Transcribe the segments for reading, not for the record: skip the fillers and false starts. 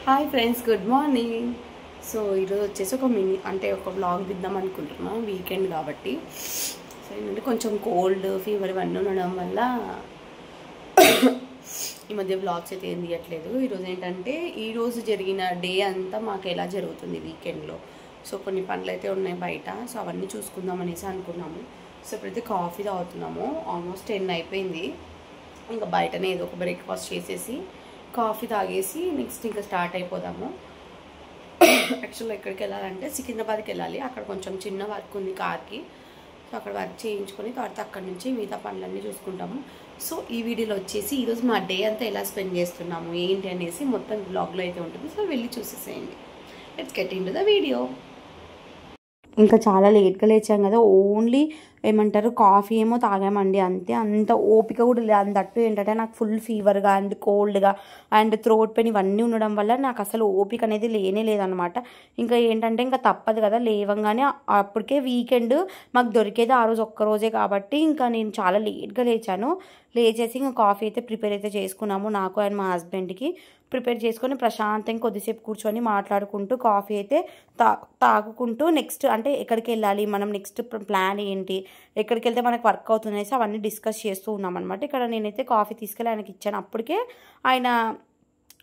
Hi friends, good morning. So ఈరోజు వచ్చేసి ఒక మినీ అంటే ఒక వ్లాగ్ దిద్దాం అనుకుంటున్నాం, వీకెండ్ కాబట్టి. సో ఏంటంటే కొంచెం కోల్డ్ ఫీవర్ ఇవన్నీ ఉండడం వల్ల ఈ మధ్య వ్లాగ్స్ అయితే ఏం తీయట్లేదు. ఈరోజు ఏంటంటే ఈరోజు జరిగిన డే అంతా మాకు ఎలా జరుగుతుంది వీకెండ్లో. సో కొన్ని పనులు అయితే ఉన్నాయి బయట, సో అవన్నీ చూసుకుందాం అనేసి అనుకున్నాము. సో ఇప్పుడైతే కాఫీ తాగుతున్నాము. ఆల్మోస్ట్ 10 అయిపోయింది. ఇంకా బయటనే ఏదో ఒక బ్రేక్ఫాస్ట్ చేసేసి కాఫీ తాగేసి నెక్స్ట్ ఇంకా స్టార్ట్ అయిపోదాము. యాక్చువల్గా ఎక్కడికి వెళ్ళాలంటే సికింద్రాబాద్కి వెళ్ళాలి. అక్కడ కొంచెం చిన్న వర్క్ ఉంది కార్కి. సో అక్కడ వర్క్ చేయించుకొని తర్వాత అక్కడి నుంచి మిగతా పనులన్నీ చూసుకుంటాము. సో ఈ వీడియోలో వచ్చేసి ఈరోజు మా డే అంతా ఎలా స్పెండ్ చేస్తున్నాము ఏంటి అనేసి మొత్తం బ్లాగ్లో అయితే ఉంటుంది. సో వెళ్ళి చూసేసేయండి. Let's get in to the video. ఇంకా చాలా లేట్గా లేచాం కదా, ఓన్లీ ఏమంటారు కాఫీ ఏమో తాగామండి అంతే. అంత ఓపిక కూడా లేదు. అంతట్టు ఏంటంటే నాకు ఫుల్ ఫీవర్గా అండ్ కోల్డ్గా అండ్ థ్రోట్ పెయిన్ ఇవన్నీ ఉండడం వల్ల నాకు అసలు ఓపిక అనేది లేనే లేదనమాట. ఇంకా ఏంటంటే ఇంకా తప్పదు కదా, లేవంగానే అప్పటికే వీకెండ్ మాకు దొరికేది ఆ రోజు ఒక్కరోజే కాబట్టి ఇంకా నేను చాలా లేట్గా లేచాను. లేచేసి ఇంకా కాఫీ అయితే ప్రిపేర్ అయితే చేసుకున్నాము. నాకు అండ్ మా హస్బెండ్కి ప్రిపేర్ చేసుకొని ప్రశాంతంగా కొద్దిసేపు కూర్చొని మాట్లాడుకుంటూ కాఫీ అయితే తాగుకుంటూ నెక్స్ట్ అంటే ఎక్కడికి వెళ్ళాలి, మనం నెక్స్ట్ ప్లాన్ ఏంటి, ఎక్కడికి వెళ్తే మనకు వర్క్ అవుతుంది అనేసి అవన్నీ డిస్కస్ చేస్తూ ఉన్నాం అనమాట. ఇక్కడ నేనైతే కాఫీ తీసుకెళ్ళి ఆయనకి ఇచ్చాను. అప్పటికే ఆయన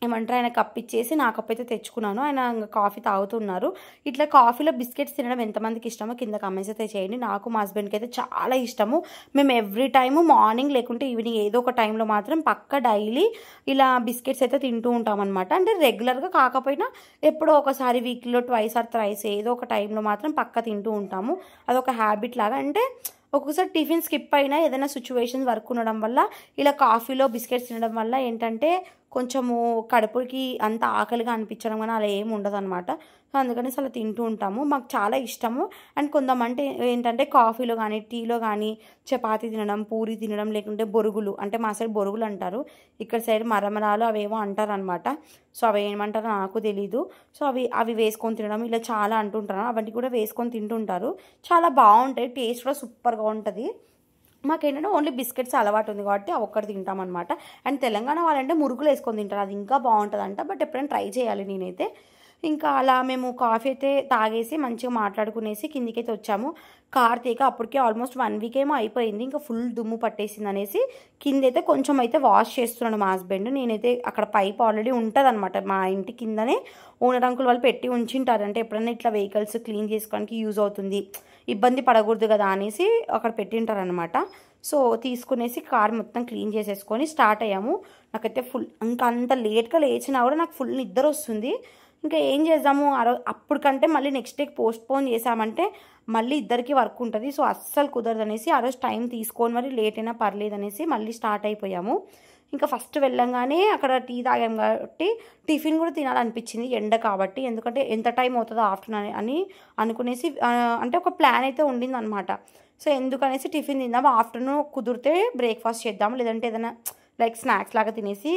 ఏమంటారు, ఆయన కప్ ఇచ్చేసి నా కప్ అయితే తెచ్చుకున్నాను. ఆయన కాఫీ తాగుతున్నారు. ఇట్లా కాఫీలో బిస్కెట్స్ తినడం ఎంతమందికి ఇష్టమో కింద కమెంట్స్ అయితే చేయండి. నాకు మా హస్బెండ్కి అయితే చాలా ఇష్టము. మేము ఎవ్రీ టైము మార్నింగ్ లేకుంటే ఈవినింగ్ ఏదో ఒక టైంలో మాత్రం పక్క డైలీ ఇలా బిస్కెట్స్ అయితే తింటూ ఉంటాం అనమాట. అంటే రెగ్యులర్గా కాకపోయినా ఎప్పుడో ఒకసారి వీక్లో ట్వైస్ ఆర్ థ్రైస్ ఏదో ఒక టైంలో మాత్రం పక్క తింటూ ఉంటాము. అదొక హ్యాబిట్ లాగా. అంటే ఒక్కొక్కసారి టిఫిన్ స్కిప్ అయినా ఏదైనా సిచ్యువేషన్స్ వర్క్ ఉండడం వల్ల ఇలా కాఫీలో బిస్కెట్స్ తినడం వల్ల ఏంటంటే కొంచెము కడుపుకి అంత ఆకలిగా అనిపించడం కానీ అలా ఏమి ఉండదు అనమాట. సో అందుకని అలా తింటూ ఉంటాము. మాకు చాలా ఇష్టము. అండ్ కొంతమంది ఏంటంటే కాఫీలో కానీ టీలో కానీ చపాతీ తినడం, పూరి తినడం, లేకుంటే బొరుగులు, అంటే మా సైడ్ బొరుగులు అంటారు, ఇక్కడ సైడ్ మరమరాలు అవేమో అంటారు అనమాట. సో అవి ఏమంటారో నాకు తెలీదు. సో అవి వేసుకొని తినడం ఇలా చాలా అంటుంటారు. అవన్నీ కూడా వేసుకొని తింటుంటారు. చాలా బాగుంటాయి, టేస్ట్ కూడా సూపర్గా ఉంటుంది. మాకేంటంటే ఓన్లీ బిస్కెట్స్ అలవాటు ఉంది కాబట్టి అవి ఒక్కటి తింటామన్నమాట. అండ్ తెలంగాణ వాళ్ళంటే మురుగులు వేసుకొని తింటారు, అది ఇంకా బాగుంటుందంట. బట్ ఎప్పుడైనా ట్రై చేయాలి నేనైతే. ఇంకా అలా మేము కాఫీ అయితే తాగేసి మంచిగా మాట్లాడుకునేసి కిందికైతే వచ్చాము. కార్ తీక అప్పటికే ఆల్మోస్ట్ 1 వీక్ ఏమో అయిపోయింది. ఇంకా ఫుల్ దుమ్ము పట్టేసింది అనేసి కిందైతే కొంచెం అయితే వాష్ చేస్తున్నాడు మా హస్బెండ్. నేనైతే అక్కడ పైప్ ఆల్రెడీ ఉంటుంది అనమాట, మా ఇంటి కిందనే ఓనర్ అంకుల్ వాళ్ళు పెట్టి ఉంచింటారు. అంటే ఎప్పుడైనా ఇట్లా వెహికల్స్ క్లీన్ చేసుకోవడానికి యూజ్ అవుతుంది, ఇబ్బంది పడకూడదు కదా అనేసి అక్కడ పెట్టింటారనమాట. సో తీసుకునేసి కార్ మొత్తం క్లీన్ చేసేసుకొని స్టార్ట్ అయ్యాము. నాకైతే ఫుల్ ఇంకా అంత లేట్గా లేచినా కూడా నాకు ఫుల్ నిద్ర వస్తుంది. ఇంకా ఏం చేద్దాము, అప్పటికంటే మళ్ళీ నెక్స్ట్ డేకి పోస్ట్పోన్ చేసామంటే మళ్ళీ ఇద్దరికి వర్క్ ఉంటుంది. సో అస్సలు కుదరదు అనేసి ఆ రోజు టైం తీసుకొని మరి లేట్ అయినా పర్లేదు అనేసి మళ్ళీ స్టార్ట్ అయిపోయాము. ఇంకా ఫస్ట్ వెళ్ళంగానే అక్కడ టీ తాగాం కాబట్టి టిఫిన్ కూడా తినాలనిపించింది, ఎండ కాబట్టి. ఎందుకంటే ఎంత టైం అవుతుందో ఆఫ్టర్నూన్ అని అనుకునేసి అంటే ఒక ప్లాన్ అయితే ఉండింది అనమాట. సో ఎందుకనేసి టిఫిన్ తిందాం, ఆఫ్టర్నూన్ కుదిరితే బ్రేక్ఫాస్ట్ చేద్దాం, లేదంటే ఏదైనా లైక్ స్నాక్స్ లాగా తినేసి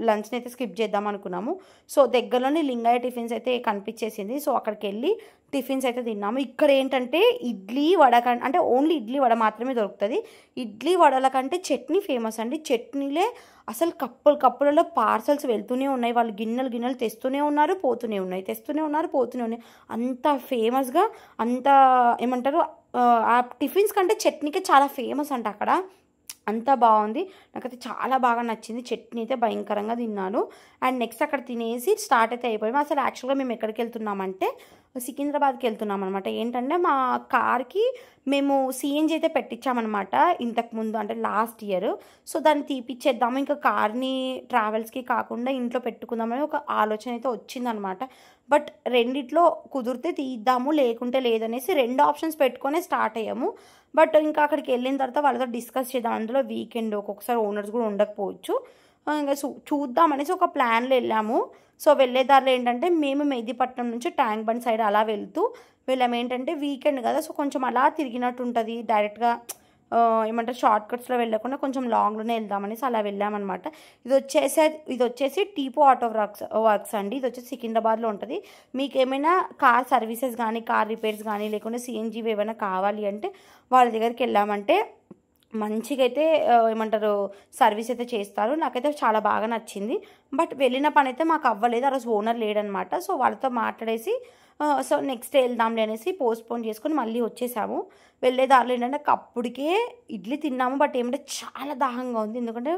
లంచ్ని అయితే స్కిప్ చేద్దాం అనుకున్నాము. సో దగ్గరలోనే లింగయ్య టిఫిన్స్ అయితే కనిపించేసింది. సో అక్కడికి వెళ్ళి టిఫిన్స్ అయితే తిన్నాము. ఇక్కడ ఏంటంటే ఇడ్లీ వడ అంటే ఓన్లీ ఇడ్లీ వడ మాత్రమే దొరుకుతుంది. ఇడ్లీ వడల కంటే చట్నీ ఫేమస్ అండి. చట్నీలే అసలు కప్పులలో పార్సల్స్ వెళ్తూనే ఉన్నాయి. వాళ్ళు గిన్నెలు తెస్తూనే ఉన్నారు, పోతూనే ఉన్నాయి, తెస్తూనే ఉన్నారు, పోతూనే ఉన్నాయి. అంత ఫేమస్గా అంత ఏమంటారు, ఆ టిఫిన్స్ కంటే చట్నీకే చాలా ఫేమస్ అంట అక్కడ. అంతా బాగుంది, నాకైతే చాలా బాగా నచ్చింది. చట్నీ అయితే భయంకరంగా తిన్నాను. అండ్ నెక్స్ట్ అక్కడ తినేసి స్టార్ట్ అయితే అయిపోయాము. అసలు యాక్చువల్గా మేము ఎక్కడికి వెళ్తున్నామంటే సికింద్రాబాద్కి వెళ్తున్నాం అనమాట. ఏంటంటే మా కార్కి మేము సిఎన్జి అయితే పెట్టించామన్నమాట ఇంతకుముందు, అంటే లాస్ట్ ఇయర్. సో దాన్ని తీపిచ్చేద్దాము, ఇంకా కార్ని ట్రావెల్స్కి కాకుండా ఇంట్లో పెట్టుకుందామని ఒక ఆలోచన అయితే వచ్చిందనమాట. బట్ రెండిట్లో కుదిరితే తీద్దాము, లేకుంటే లేదనేసి 2 ఆప్షన్స్ పెట్టుకొని స్టార్ట్ అయ్యాము. బట్ ఇంకా అక్కడికి వెళ్ళిన తర్వాత వాళ్ళతో డిస్కస్ చేద్దాం. అందులో వీకెండ్ ఒక్కొక్కసారి ఓనర్స్ కూడా ఉండకపోవచ్చు. ఇంకా చూద్దాం అనేసి ఒక ప్లాన్లో వెళ్ళాము. సో వెళ్ళే దారిలో ఏంటంటే మేము మెహదీపట్నం నుంచి ట్యాంక్ బండ్ సైడ్ అలా వెళ్ళాము. ఏంటంటే వీకెండ్ కదా, సో కొంచెం అలా తిరిగినట్టు ఉంటుంది. డైరెక్ట్గా ఏమంటారు షార్ట్ కట్స్లో వెళ్ళకుండా కొంచెం లాంగ్లోనే వెళ్దామనేసి అలా వెళ్ళామన్నమాట. ఇది వచ్చేసి టీపో ఆటో వర్క్స్ అండి. ఇది వచ్చేసి సికింద్రాబాద్లో ఉంటుంది. మీకు ఏమైనా కార్ సర్వీసెస్ కానీ కార్ రిపేర్స్ కానీ లేకుంటే సిఎన్జీ ఏమైనా కావాలి అంటే వాళ్ళ దగ్గరికి వెళ్ళామంటే మంచిగా అయితే ఏమంటారు సర్వీస్ అయితే చేస్తారు. నాకైతే చాలా బాగా నచ్చింది. బట్ వెళ్ళిన పని అయితే మాకు అవ్వలేదు. ఆ రోజు ఓనర్ లేడనమాట. సో వాళ్ళతో మాట్లాడేసి సో నెక్స్ట్ డే వెళ్దాంలే అనేసి పోస్ట్పోన్ చేసుకొని మళ్ళీ వచ్చేసాము. వెళ్ళే దారిలో ఏంటంటే అప్పటికే ఇడ్లీ తిన్నాము. బట్ ఏమంటే చాలా దాహంగా ఉంది. ఎందుకంటే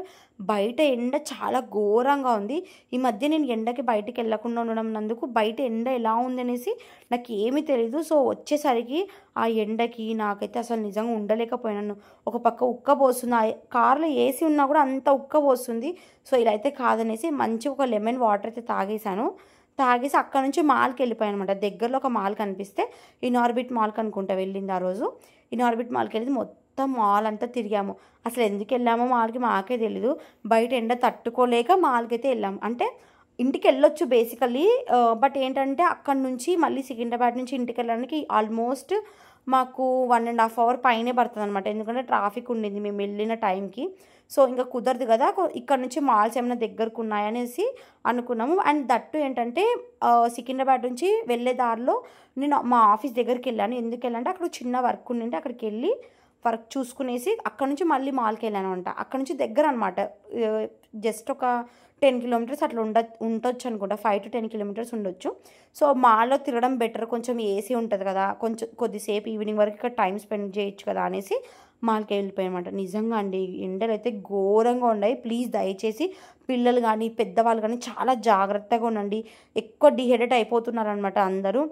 బయట ఎండ చాలా ఘోరంగా ఉంది. ఈ మధ్య నేను ఎండకి బయటికి వెళ్ళకుండా ఉండడం నందుకు బయట ఎండ ఎలా ఉందనేసి నాకు ఏమీ తెలీదు. సో వచ్చేసరికి ఆ ఎండకి నాకైతే అసలు నిజంగా ఉండలేకపోయినాను. ఒక పక్క ఉక్కబోస్తుంది. కార్లో ఏసీ ఉన్నా కూడా అంత ఉక్కబోస్తుంది. సో ఇలా అయితే కాదనేసి మంచిగా ఒక లెమన్ వాటర్ అయితే తాగేసి అక్కడ నుంచి మాల్కి వెళ్ళిపోయాను అనమాట. దగ్గరలో ఒక మాల్ కనిపిస్తే ఇన్ఆర్బిట్ మాల్కి అనుకుంటా వెళ్ళింది ఆ రోజు. ఇన్ఆర్బిట్ మాల్కి వెళ్ళి మొత్తం మాల్ అంతా తిరిగాము. అసలు ఎందుకు వెళ్ళామో మాల్కి మాకే తెలీదు. బయట ఎండ తట్టుకోలేక మాల్కి అయితే వెళ్ళాము. అంటే ఇంటికి వెళ్ళొచ్చు బేసికల్లీ. బట్ ఏంటంటే అక్కడ నుంచి మళ్ళీ సికింద్రాబాద్ నుంచి ఇంటికి వెళ్ళడానికి ఆల్మోస్ట్ మాకు 1.5 hour పైనే పడుతుంది అనమాట. ఎందుకంటే ట్రాఫిక్ ఉండింది మేము వెళ్ళిన టైంకి. సో ఇంకా కుదరదు కదా, ఇక్కడ నుంచి మాల్స్ ఏమైనా దగ్గరకు ఉన్నాయనేసి అనుకున్నాము. అండ్ దట్టు ఏంటంటే సికింద్రాబాద్ నుంచి వెళ్ళే దారిలో నేను మా ఆఫీస్ దగ్గరికి వెళ్ళాను. ఎందుకు వెళ్ళాలంటే అక్కడ చిన్న వర్క్ ఉండింటే అక్కడికి వెళ్ళి వర్క్ చూసుకునేసి అక్కడ నుంచి మళ్ళీ మాల్కి వెళ్ళాను అనమాట. అక్కడ నుంచి దగ్గర అనమాట. జస్ట్ ఒక 10 kilometers అట్లా ఉండొచ్చు అనుకుంటా. 5 to 10 kilometers ఉండొచ్చు. సో మాల్లో తిరగడం బెటర్. కొంచెం ఏసీ ఉంటుంది కదా, కొంచెం కొద్దిసేపు ఈవినింగ్ వరకు ఇక్కడ టైం స్పెండ్ చేయొచ్చు కదా అనేసి మాల్కి వెళ్ళిపోయానమాట. నిజంగా అండి ఎండలు అయితే ఘోరంగా ఉన్నాయి. ప్లీజ్ దయచేసి పిల్లలు కానీ పెద్దవాళ్ళు కానీ చాలా జాగ్రత్తగా ఉండండి. ఎక్కువ డిహైడ్రేట్ అయిపోతున్నారనమాట అందరూ.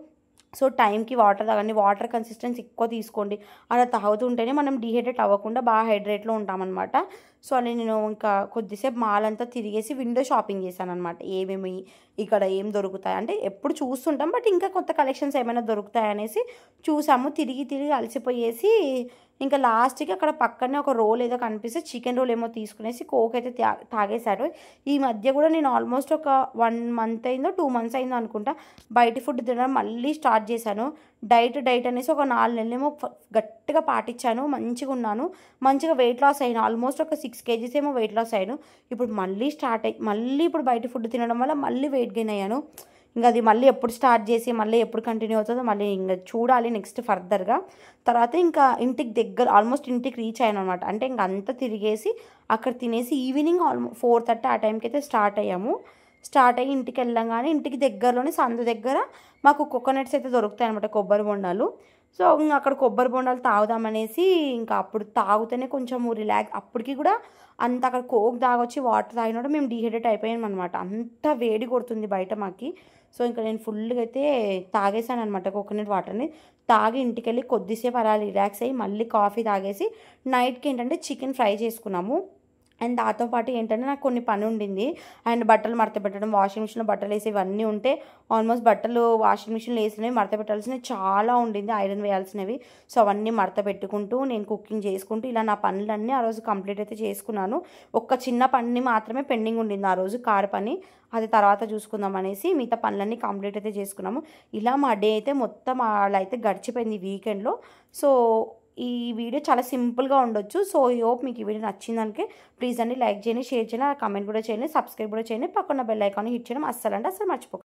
సో టైంకి వాటర్ తాగండి. వాటర్ కన్సిస్టెన్సీ ఎక్కువ తీసుకోండి. అలా తాగుతుంటేనే మనం డిహైడ్రేట్ అవ్వకుండా బాగా హైడ్రేట్లో ఉంటామన్నమాట. సో అలా నేను ఇంకా కొద్దిసేపు మాల్ అంతా తిరిగేసి విండో షాపింగ్ చేశాను అనమాట. ఏమేమి ఇక్కడ ఏం దొరుకుతాయి అంటే ఎప్పుడు చూస్తుంటాం, బట్ ఇంకా కొత్త కలెక్షన్స్ ఏమైనా దొరుకుతాయనేసి చూసాము. తిరిగి అలసిపోయేసి ఇంకా లాస్ట్కి అక్కడ పక్కనే ఒక రోల్ ఏదో కనిపిస్తే చికెన్ రోల్ ఏమో తీసుకునేసి కోక్ అయితే తాగేశారు. ఈ మధ్య కూడా నేను ఆల్మోస్ట్ ఒక 1 month అయిందో 2 months అయిందో అనుకుంటా బయట ఫుడ్ తినడం మళ్ళీ స్టార్ట్ చేశాను. డైట్ అనేసి ఒక 4 నెలలేమో గట్టిగా పాటించాను. మంచిగా ఉన్నాను. మంచిగా వెయిట్ లాస్ అయ్యాను. ఆల్మోస్ట్ ఒక 6 kgs ఏమో వెయిట్ లాస్ అయ్యాను. ఇప్పుడు మళ్ళీ మళ్ళీ ఇప్పుడు బయట ఫుడ్ తినడం వల్ల మళ్ళీ వెయిట్ గెయిన్ అయ్యాను. ఇంకా అది మళ్ళీ ఎప్పుడు స్టార్ట్ చేసి మళ్ళీ ఎప్పుడు కంటిన్యూ అవుతుందో మళ్ళీ ఇంకా చూడాలి నెక్స్ట్ ఫర్దర్గా. తర్వాత ఇంకా ఇంటికి దగ్గర ఆల్మోస్ట్ ఇంటికి రీచ్ అయ్యాను అనమాట. అంటే ఇంకా అంతా తిరిగేసి అక్కడ తినేసి ఈవినింగ్ 4:30 ఆ టైంకి అయితే స్టార్ట్ అయ్యి ఇంటికి వెళ్ళంగానే ఇంటికి దగ్గరలోనే సందు దగ్గర మాకు కోకోనట్స్ అయితే దొరుకుతాయి అనమాట, కొబ్బరి బొండాలు. సో ఇంకా అక్కడ కొబ్బరి బొండాలు తాగుదామనేసి ఇంకా అప్పుడు తాగుతూనే కొంచెం రిలాక్స్. అప్పటికి కూడా అంత అక్కడ కోక్ తాగొచ్చి వాటర్ తాగినప్పుడు మేము డిహైడ్రేట్ అయిపోయాం అనమాట. అంత వేడి కొడుతుంది బయట మాకి. సో ఇంకా నేను ఫుల్గా అయితే తాగేసాను అనమాట కోకోనట్ వాటర్ని. తాగి ఇంటికి వెళ్ళి కొద్దిసేపు అలా రిలాక్స్ అయ్యి మళ్ళీ కాఫీ తాగేసి నైట్కి ఏంటంటే చికెన్ ఫ్రై చేసుకున్నాము. అండ్ దాంతో పాటు ఏంటంటే నాకు కొన్ని పని ఉండింది. అండ్ బట్టలు మడత పెట్టడం, వాషింగ్ మిషన్లో బట్టలు వేసి ఇవన్నీ ఉంటే ఆల్మోస్ట్ బట్టలు వాషింగ్ మిషన్లో వేసినవి మడత పెట్టాల్సినవి చాలా ఉండింది, ఐరన్ వేయాల్సినవి. సో అవన్నీ మడత పెట్టుకుంటూ నేను కుకింగ్ చేసుకుంటూ ఇలా నా పనులన్నీ ఆ రోజు కంప్లీట్ అయితే చేసుకున్నాను. ఒక్క చిన్న పని మాత్రమే పెండింగ్ ఉండింది ఆ రోజు, కారు పని. అది తర్వాత చూసుకుందాం అనేసి మిగతా పనులన్నీ కంప్లీట్ అయితే చేసుకున్నాము. ఇలా మా డే అయితే మొత్తం అలా అయితే గడిచిపోయింది వీకెండ్లో. సో ఈ వీడియో చాలా సింపుల్గా ఉండొచ్చు. సో ఈ హోప్ మీకు ఈ వీడియో నచ్చిందానికి ప్లీజ్ అండి లైక్ చేయండి, షేర్ చేయండి, కామెంట్ కూడా చేయండి, సబ్స్క్రైబ్ కూడా చేయండి, పక్కన బెల్ ఐకాన్ హిట్ చేయడం అస్సలు మర్చిపోకండి.